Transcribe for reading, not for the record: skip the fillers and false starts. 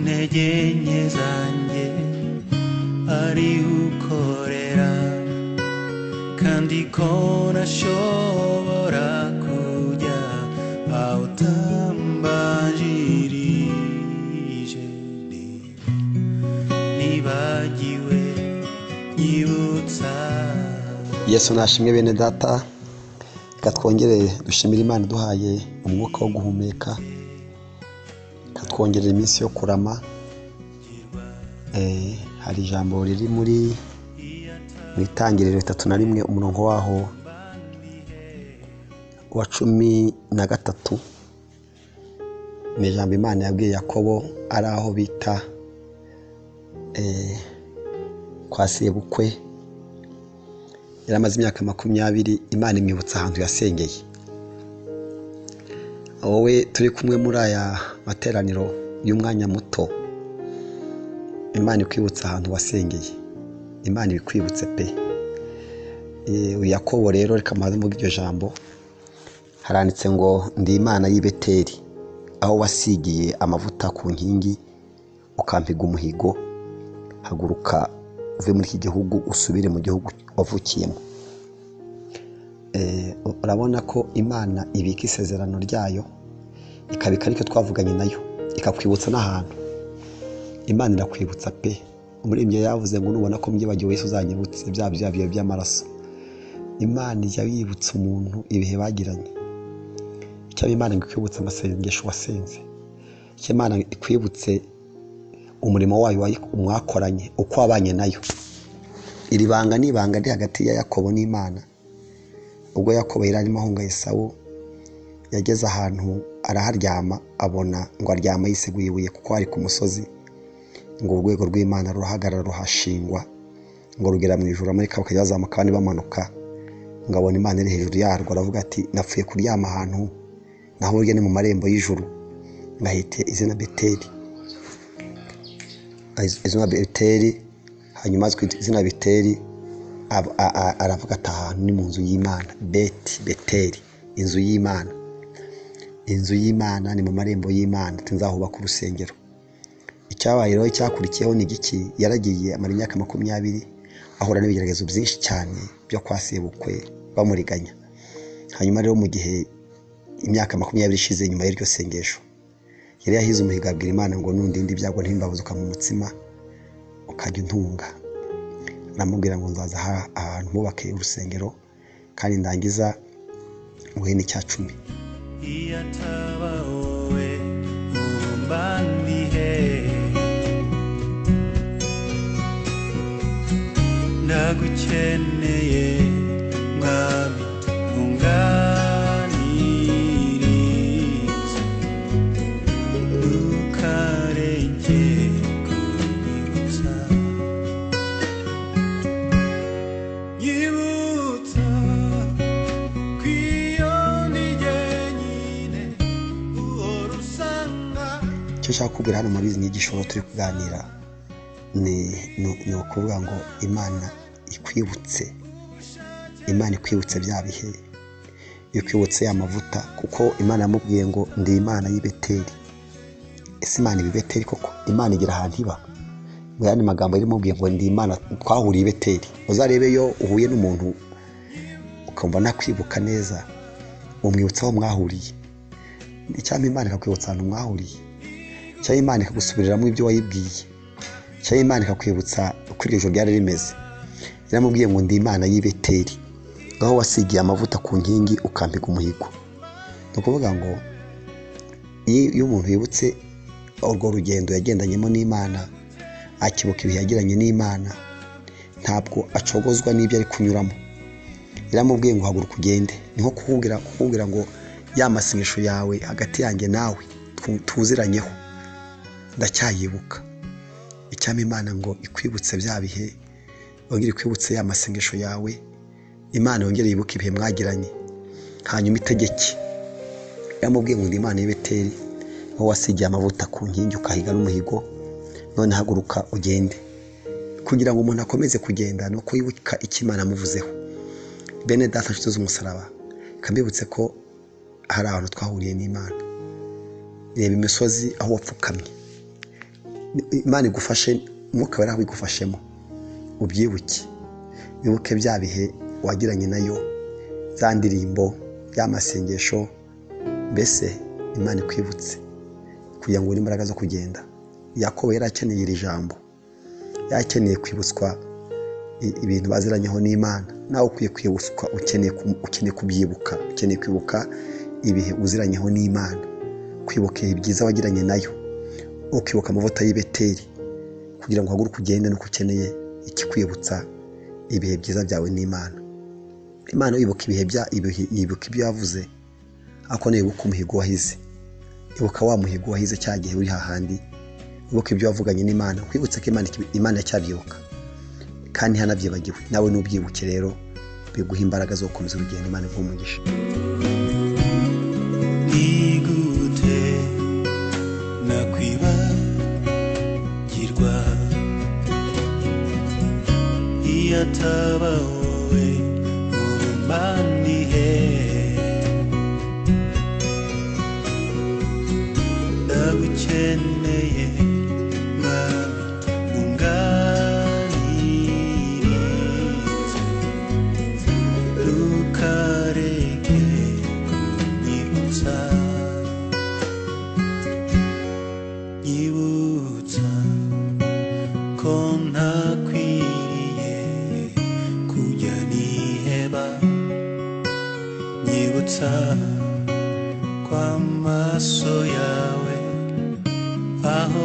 ntege nke zanjye ari ukorera kandi ko ntashobora kujya aho utambanjirije nibagiwe nyibutsa. Yesu nashimwe bene data, reka twongere dushimire Imana duhaye umwuka wo guhumeka, katwongerera iminsi yo kurama. Hari ijambo riri muri Itangiriro 3:1 umurongo waho wa 13. Ni ijambo Imana yabwiye Yakobo ari aho bita kwa sebukwe. Yaramaze imyaka 20 Imana imwibutsa ahantu yasengeye. Wowe turi kumwe muri aya materaniro y'umwanya muto, Imana ikwibutsa ahantu wasengeye, Imana ibikwibutse pe. Yakobo rero reka maze mu iryo jambo haranditse ngo ndi Imana y'i Beteli, aho wasigiye amavuta ku nkingi ukampiga umuhigo, haguruka uve muri iki gihugu usubire mu gihugu wavukiyemo. Urabona ko Imana ibika isezerano ryayo, ikabika ariko twavuganye nayo, ikakwibutsa n'ahantu. Imana irakwibutsa pe. Umuririmbyi yavuze ngo nubona ko mbyibagiwe Yesu uzanyibutse bya byaviye by'amaraso. Imana ijya yibutsa umuntu ibihe bagiranye. Icyo Imana ikwibutsa amasengesho wasenze, icyo Imana ikwibutse umurimo wayo mwakoranye uko wabanye nayo. Iri banga ni ibanga riri hagati ya Yakobo n'Imana. Ubwo Yakobo yari arimo ahunga Esawu, yageze ahantu araharyama, abona ngo aryama yiseguye ibuye kuko ari ku musozi, ngo urwego rw'Imana ruhagarara ruhashingwa, ngo rugera mu ijuru, muri kabaka yazamuka kandi bamanuka, ngo abona Imana iri hejuru yarwo. Aravuga ati napfuye kuryama ahantu naho urye ni mu marembo y'ijuru, ngahite izina Beteli. Izina Beteli, hanyuma azwi izina Beteli, aravuga ati ahantu ni mu nzu y'Imana. Beteli, inzu y'Imana. Inzu y'Imana ni mu marembo y'Imana, nzahubaka urusengero. Icyabaye rero cyakurikiyeho ni giki? Yaragiye amara imyaka 20 ahura n'ibigeragezo byinshi cyane byo kwa sebukwe bamuriganya. Hanyuma rero mu gihe imyaka 20 ishize nyuma y'iryo sengesho, yari yahize umuhigo abwira Imana ngo nundindi ibyago ntimbabuzuka mu mutsima ukajya untunga. Namubwira ngo nzaza ahantu mubake urusengero kandi ndangiza nguhe n'icya 10. Iyataba wowe umbandihe, ndagukeneye mwami unganiriza, ntukareke kunyibutsa. Nyibutsa kw'iyo nige nyine uhora usanga. Icyo nshaka kubwira hano muri izi nyigisho turi kuganira ni ukuvuga ngo Imana ikwibutse. Imana ikwibutse bya bihe, ikwibutse amavuta, kuko Imana yamubwiye ngo ndi Imana y'i Beteli. Ese Imana ibi Beteli koko? Imana igira ahantu iba? Mu yandi magambo yarimubwiye ngo ndi Imana twahuriye i Beteli. Uzarebe yo uhuye n'umuntu ukumva nakwibuka neza, umwibutsa aho mwahuriye. Icyampa Imana ikakwibutsa ahantu mwahuriye, cyangwa Imana ikagusubiriramo ibyo wayibwiye, cyangwa Imana ikakwibutsa uko iryo joro ryari rimeze. Yaramubwiye ngo ndi Imana y'i Beteli, aho wasigiye amavuta ku nkingi ukampiga umuhigo. Ni ukuvuga ngo iyo umuntu yibutse urwo rugendo yagendanyemo n'Imana, akibuka ibihe yagiranye n'Imana, ntabwo acogozwa n'ibyo ari kunyuramo. Yaramubwiye ngo haguruka ugende. Ni nko kukubwira ngo ya masengesho yawe hagati yanjye nawe tuziranyeho ndacyayibuka. Icyampa Imana ngo ikwibutse bya bihe, yongere ikwibutse ya masengesho yawe, Imana yongere yibuke ibihe mwagiranye, hanyuma itegeke. Yaramubwiye ngo ndi Imana y'i Beteli, aho wasigiye amavuta ku nkingi ukahiga n'umuhigo, none haguruka ugende. Kugira ngo umuntu akomeze kugenda no kwibuka icyo Imana amuvuzeho. Bene data nshuti z'umusaraba, kambibutse ko hari abantu twahuriye n'Imana. Reba imisozi aho wapfukamye, Imana igufashe, umwuka wera wigufashemo, ubyibuke, wibuke bya bihe wagiranye nayo, za ndirimbo, ya masengesho, mbese Imana ikwibutse kugira ngo ubone imbaraga zo kugenda. Yakobo yari akeneye iri jambo, yakeneye kwibutswa ibintu baziranyeho n'Imana. Nawe ukwiye kwibutswa, ukeneye kubyibuka, ukeneye kwibuka ibihe uziranyeho n'Imana, kwibuka ibyiza wagiranye nayo, ukibuka amavuta y'i Beteli, kugira ngo uhaguruke ugende nuko ukeneye ikikwibutsa ibihe byiza byawe n'Imana. Imana wibuka yibuka ibyo yavuze, ariko nibuka umuhigo wahize, ibuka wa muhigo wahize cya gihe uri hahandi, ibuka ibyo wavuganye n'Imana, kwibutsa ko Imana yacyabyibuka kandi ntihanabyibagiwe. Nawe n'ubyibuke rero, biguha imbaraga zo gukomeza urugendo. Imana iguhe umugisha. Igute nakwibagirwa iyo ataba wowe, ubu mba ndi he? Ndagukeneye mwami, unganirize, ntukareke kunyibutsa ko ntakwiriye kujya niheba, nyibutsa kw'amaso yawe aho